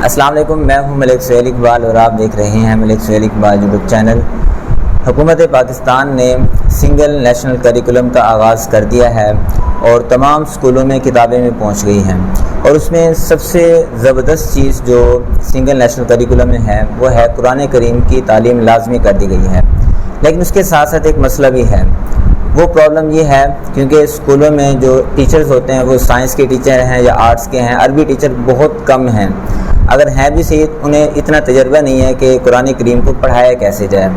السلام علیکم، میں ہوں ملک سہیل اقبال اور آپ دیکھ رہے ہیں ملک سہیل اقبال یوٹیوب چینل۔ حکومت پاکستان نے سنگل نیشنل کریکولم کا آغاز کر دیا ہے اور تمام اسکولوں میں کتابیں بھی پہنچ گئی ہیں، اور اس میں سب سے زبردست چیز جو سنگل نیشنل کریکولم میں ہے وہ ہے قرآن کریم کی تعلیم لازمی کر دی گئی ہے۔ لیکن اس کے ساتھ ساتھ ایک مسئلہ بھی ہے، وہ پرابلم یہ ہے کیونکہ اسکولوں میں جو ٹیچرز ہوتے ہیں وہ سائنس کے ٹیچر ہیں یا آرٹس کے ہیں، عربی ٹیچر بہت کم ہیں، اگر ہیں بھی صحیح انہیں اتنا تجربہ نہیں ہے کہ قرآن کریم کو پڑھایا کیسے جائے۔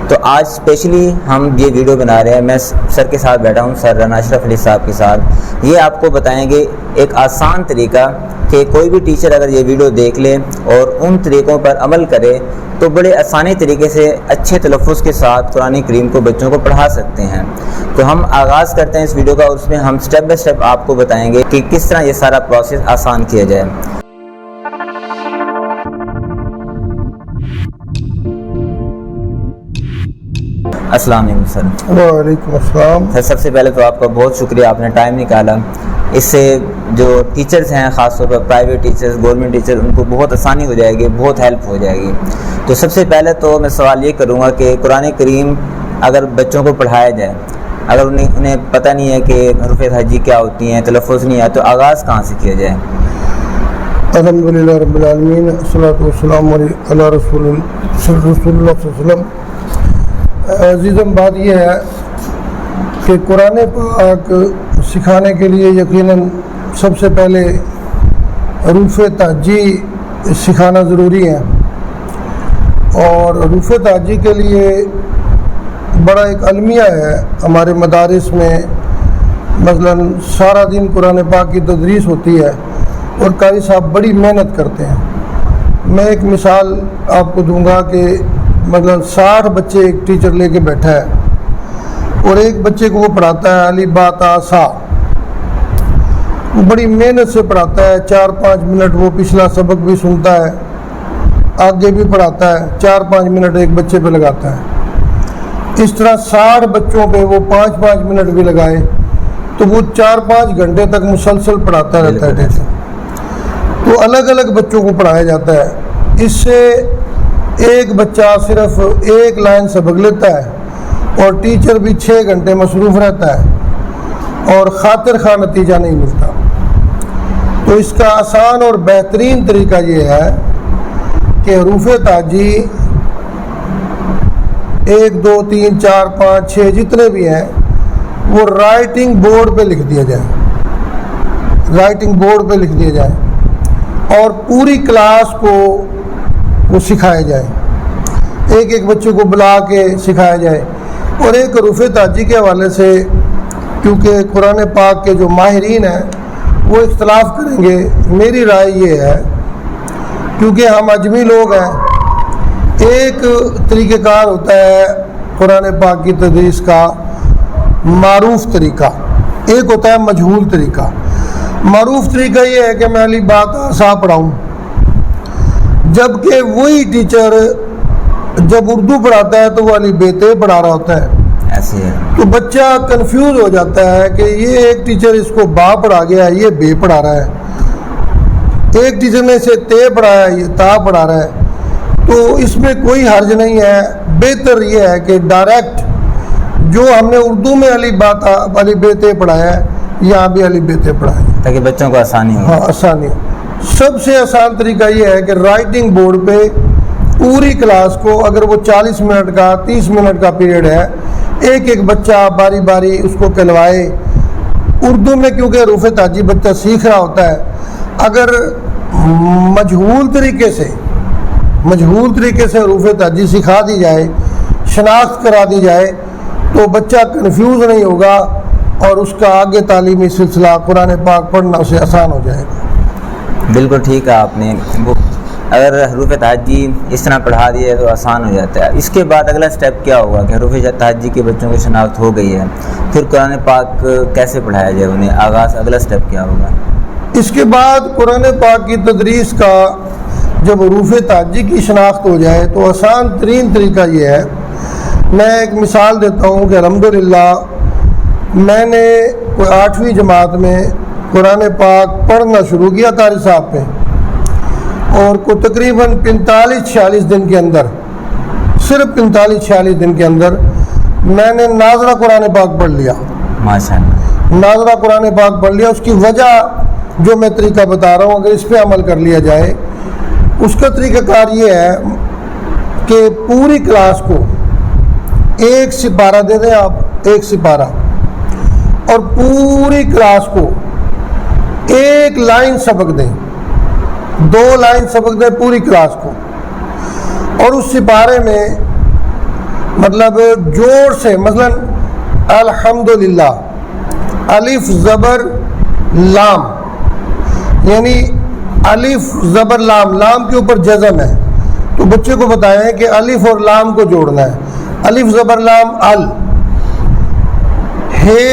تو آج اسپیشلی ہم یہ ویڈیو بنا رہے ہیں، میں سر کے ساتھ بیٹھا ہوں، سر رانا اشرف علی صاحب کے ساتھ۔ یہ آپ کو بتائیں گے ایک آسان طریقہ کہ کوئی بھی ٹیچر اگر یہ ویڈیو دیکھ لے اور ان طریقوں پر عمل کرے تو بڑے آسانی طریقے سے اچھے تلفظ کے ساتھ قرآن کریم کو بچوں کو پڑھا سکتے ہیں۔ تو ہم آغاز کرتے ہیں اس ویڈیو کا، اور اس میں ہم سٹیپ بائی سٹیپ آپ کو بتائیں گے کہ کس طرح یہ سارا پروسیس آسان کیا جائے۔ السلام علیکم سر۔ وعلیکم السلام۔ سر سب سے پہلے تو آپ کا بہت شکریہ، آپ نے ٹائم نکالا۔ اس سے جو ٹیچرز ہیں، خاص طور پر پرائیویٹ ٹیچرز، گورنمنٹ ٹیچر، ان کو بہت آسانی ہو جائے گی، بہت ہیلپ ہو جائے گی۔ تو سب سے پہلے تو میں سوال یہ کروں گا کہ قرآن کریم اگر بچوں کو پڑھایا جائے، اگر انہیں پتہ نہیں ہے کہ حروف ہجی کیا ہوتی ہیں، تلفظ نہیں ہے، تو آغاز کہاں سے کیا جائے؟ الحمدللہ رب العالمین، الصلاۃ والسلام علی رسول اللہ صلی اللہ علیہ وسلم۔ عزیزم، بات یہ ہے کہ قرآن پاک سکھانے کے لیے یقیناً سب سے پہلے حروف تہجی سکھانا ضروری ہے، اور حروف تہجی کے لیے بڑا ایک المیہ ہے ہمارے مدارس میں۔ مثلاً سارا دن قرآن پاک کی تدریس ہوتی ہے اور قاری صاحب بڑی محنت کرتے ہیں۔ میں ایک مثال آپ کو دوں گا کہ مثلاً 60 بچے ایک ٹیچر لے کے بیٹھا ہے اور ایک بچے کو وہ پڑھاتا ہے الف با تا سا، وہ بڑی محنت سے پڑھاتا ہے، 4-5 منٹ وہ پچھلا سبق بھی سنتا ہے، آگے بھی پڑھاتا ہے، 4-5 منٹ ایک بچے پہ لگاتا ہے۔ اس طرح 60 بچوں پہ وہ 5-5 منٹ بھی لگائے تو وہ 4-5 گھنٹے تک مسلسل پڑھاتا رہتا ہے ٹیچر۔ تو الگ الگ بچوں کو پڑھایا جاتا ہے، اس سے ایک بچہ صرف ایک لائن سبق لیتا ہے اور ٹیچر بھی 6 گھنٹے مصروف رہتا ہے اور خاطر خواہ نتیجہ نہیں ملتا۔ تو اس کا آسان اور بہترین طریقہ یہ ہے کہ حروف تہجی 1 2 3 4 5 6 جتنے بھی ہیں وہ رائٹنگ بورڈ پہ لکھ دیا جائے، رائٹنگ بورڈ پہ لکھ دیا جائے اور پوری کلاس کو وہ سکھایا جائے، ایک ایک بچے کو بلا کے سکھایا جائے۔ اور ایک حروف تہجی کے حوالے سے، کیونکہ قرآن پاک کے جو ماہرین ہیں وہ اختلاف کریں گے، میری رائے یہ ہے کیونکہ ہم اجمی لوگ ہیں، ایک طریقہ کار ہوتا ہے قرآن پاک کی تدریس کا معروف طریقہ، ایک ہوتا ہے مجہول طریقہ۔ معروف طریقہ یہ ہے کہ میں الف با تا سا پڑھاؤں، جبکہ وہی ٹیچر جب اردو پڑھاتا ہے تو وہ الف ب ت پڑھا رہا ہوتا ہے۔ ایسے ہے تو بچہ کنفیوز ہو جاتا ہے کہ یہ ایک ٹیچر اس کو با پڑھا گیا ہے، یہ بے پڑھا رہا ہے، ایک ٹیچر نے اسے تے پڑھایا ہے، یہ تا پڑھا رہا ہے۔ تو اس میں کوئی حرج نہیں ہے، بہتر یہ ہے کہ ڈائریکٹ جو ہم نے اردو میں الف ب ت پڑھایا ہے یہاں بھی الف ب ت پڑھایا ہے تاکہ بچوں کو آسانی ہو۔ ہاں، آسانی ہو۔ سب سے آسان طریقہ یہ ہے کہ رائٹنگ بورڈ پہ پوری کلاس کو، اگر وہ 40 منٹ کا 30 منٹ کا پیریڈ ہے، ایک ایک بچہ باری باری اس کو کہلوائے۔ اردو میں کیونکہ حروف تہجی بچہ سیکھ رہا ہوتا ہے، اگر مجہول طریقے سے حروف تہجی سکھا دی جائے، شناخت کرا دی جائے تو بچہ کنفیوز نہیں ہوگا اور اس کا آگے تعلیمی سلسلہ قرآن پاک پڑھنا اسے آسان ہو جائے گا۔ بالکل ٹھیک ہے آپ نے، وہ اگر حروف تہجی اس طرح پڑھا دیا تو آسان ہو جاتا ہے۔ اس کے بعد اگلا سٹیپ کیا ہوگا کہ حروف تہجی کے بچوں کی شناخت ہو گئی ہے، پھر قرآن پاک کیسے پڑھایا جائے انہیں؟ آغاز اگلا سٹیپ کیا ہوگا؟ اس کے بعد قرآن پاک کی تدریس کا جب حروف تہجی کی شناخت ہو جائے تو آسان ترین طریقہ یہ ہے، میں ایک مثال دیتا ہوں کہ الحمدللہ میں نے کوئی 8ویں جماعت میں قرآن پاک پڑھنا شروع کیا قاری صاحب پہ، اور کو تقریباً 45-46 دن کے اندر، صرف 45-46 دن کے اندر میں نے ناظرہ قرآن پاک پڑھ لیا، ماشاءاللہ، ناظرہ قرآن پاک پڑھ لیا۔ اس کی وجہ جو میں طریقہ بتا رہا ہوں، اگر اس پہ عمل کر لیا جائے، اس کا طریقہ کار یہ ہے کہ پوری کلاس کو ایک سپارہ دے دیں آپ، ایک سپارہ، اور پوری کلاس کو ایک لائن سبق دیں، 2 لائن سبق دیں پوری کلاس کو، اور اس سپارے میں مطلب جوڑ سے، مثلا الحمدللہ، الف زبر لام، یعنی الف زبر لام، لام کے اوپر جزم ہے، تو بچے کو بتائیں کہ الف اور لام کو جوڑنا ہے، الف زبر لام ال، ہے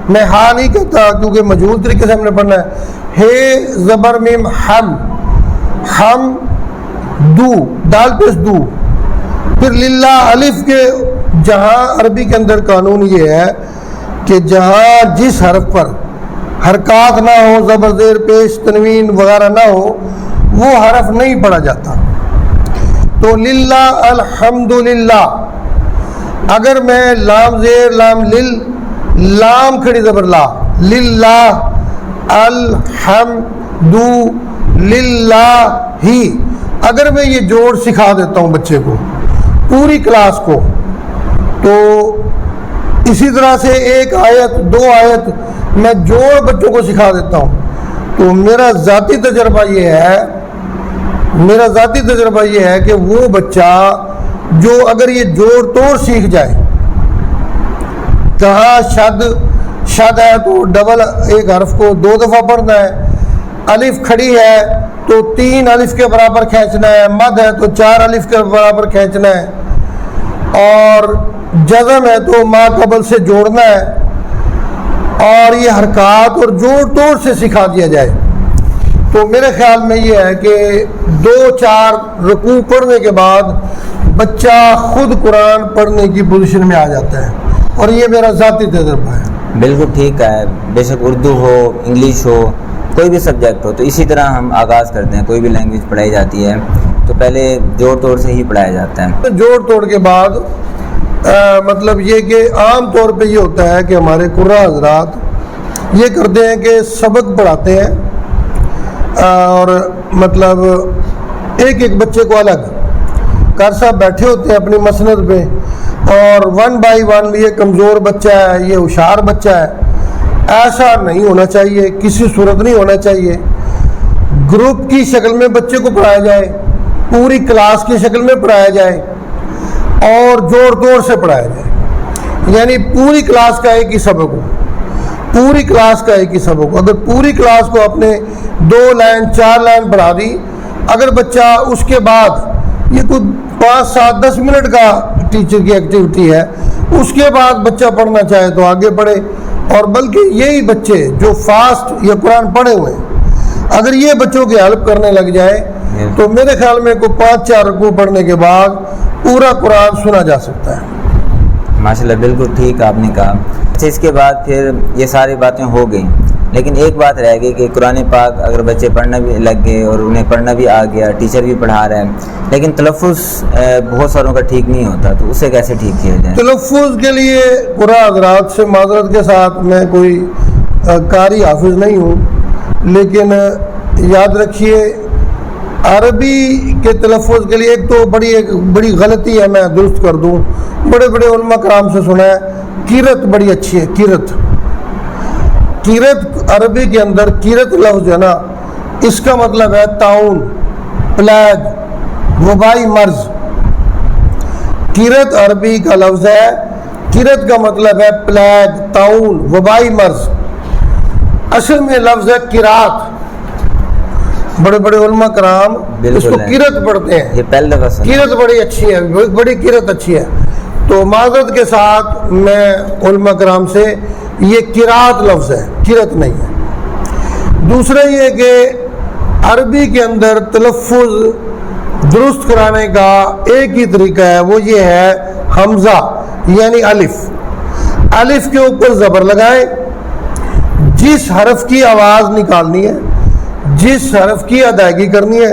میں ہا نہیں کہتا کیونکہ مجہول طریقے سے ہم نے پڑھنا ہے، ہے زبر میم ہم، ہم دو، دال پیش دو، پھر للہ الف کے، جہاں عربی کے اندر قانون یہ ہے کہ جہاں جس حرف پر حرکات نہ ہو، زبر زیر پیش تنوین وغیرہ نہ ہو، وہ حرف نہیں پڑھا جاتا۔ تو للہ الحمدللہ، اگر میں لام زیر لام لل، لام کھڑی زبر لا، للہ الحمد للہ ہی، اگر میں یہ جوڑ سکھا دیتا ہوں بچے کو پوری کلاس کو، تو اسی طرح سے 1 آیت 2 آیت میں جوڑ بچوں کو سکھا دیتا ہوں، تو میرا ذاتی تجربہ یہ ہے کہ وہ بچہ جو اگر یہ جوڑ توڑ سیکھ جائے، کہاں شد ہے تو ڈبل ایک حرف کو 2 دفعہ پڑھنا ہے، الف کھڑی ہے تو 3 الف کے برابر کھینچنا ہے، مد ہے تو 4 الف کے برابر کھینچنا ہے، اور جزم ہے تو ما قبل سے جوڑنا ہے، اور یہ حرکات اور جوڑ توڑ سے سکھا دیا جائے، تو میرے خیال میں یہ ہے کہ 2-4 رکوع پڑھنے کے بعد بچہ خود قرآن پڑھنے کی پوزیشن میں آ جاتا ہے، اور یہ میرا ذاتی تجربہ ہے۔ بالکل ٹھیک ہے، بے شک اردو ہو، انگلش ہو، کوئی بھی سبجیکٹ ہو، تو اسی طرح ہم آغاز کرتے ہیں، کوئی بھی لینگویج پڑھائی جاتی ہے تو پہلے جوڑ توڑ سے ہی پڑھایا جاتا ہے۔ جوڑ توڑ کے بعد مطلب یہ کہ عام طور پہ یہ ہوتا ہے کہ ہمارے قراء حضرات یہ کرتے ہیں کہ سبق پڑھاتے ہیں، اور مطلب ایک بچے کو الگ، قاری صاحب بیٹھے ہوتے ہیں اپنی مسند پہ، اور 1 بائی 1 یہ کمزور بچہ ہے، یہ ہوشیار بچہ ہے، ایسا نہیں ہونا چاہیے، کسی صورت نہیں ہونا چاہیے۔ گروپ کی شکل میں بچے کو پڑھایا جائے، پوری کلاس کی شکل میں پڑھایا جائے، اور جوڑ توڑ سے پڑھایا جائے، یعنی پوری کلاس کا ایک ہی سبق ہو، پوری کلاس کا ایک ہی سبق ہو۔ اگر پوری کلاس کو اپنے 2 لائن 4 لائن پڑھا دی، اگر بچہ اس کے بعد یہ کوئی 5 7 10 منٹ کا ٹیچر کی ایکٹیویٹی ہے، اس کے بعد بچہ پڑھنا چاہے تو آگے پڑھے، اور بلکہ یہی بچے جو فاسٹ یا قرآن پڑھے ہوئے ہیں، اگر یہ بچوں کی ہیلپ کرنے لگ جائے تو میرے خیال میں کوئی 5-4 رکوع پڑھنے کے بعد پورا قرآن سنا جا سکتا ہے۔ ماشاءاللہ، بالکل ٹھیک آپ نے کہا۔ اچھا، اس کے بعد پھر یہ ساری باتیں ہو گئیں، لیکن ایک بات رہ گئی کہ قرآن پاک اگر بچے پڑھنا بھی لگ گئے اور انہیں پڑھنا بھی آ گیا، ٹیچر بھی پڑھا رہا ہے، لیکن تلفظ بہت ساروں کا ٹھیک نہیں ہوتا، تو اسے کیسے ٹھیک کیا جائے؟ تلفظ کے لیے قراء حضرات سے معذرت کے ساتھ، میں کوئی قاری حافظ نہیں ہوں، لیکن یاد رکھیے عربی کے تلفظ کے لیے ایک تو بڑی غلطی ہے، میں درست کر دوں، بڑے علماء کرام سے سنا ہے، قرت بڑی اچھی ہے، قرت عربی کے اندر قرت لفظ ہے نا، اس کا مطلب ہے طاعون، پلیگ، وبائی مرض۔ قرت عربی کا لفظ ہے، قرت کا مطلب ہے پلیگ، طاعون، وبائی مرض۔ اصل میں لفظ ہے قرات، بڑے علماء کرام اس کو قرت پڑھتے ہیں، قرت بڑی اچھی ہے، بڑی قرت اچھی ہے، تو معذرت کے ساتھ میں علماء کرام سے، یہ قرات لفظ ہے، قرت نہیں ہے۔ دوسرا یہ کہ عربی کے اندر تلفظ درست کرانے کا ایک ہی طریقہ ہے، وہ یہ ہے حمزہ یعنی الف کے اوپر زبر لگائیں، جس حرف کی آواز نکالنی ہے، جس حرف کی ادائیگی کرنی ہے،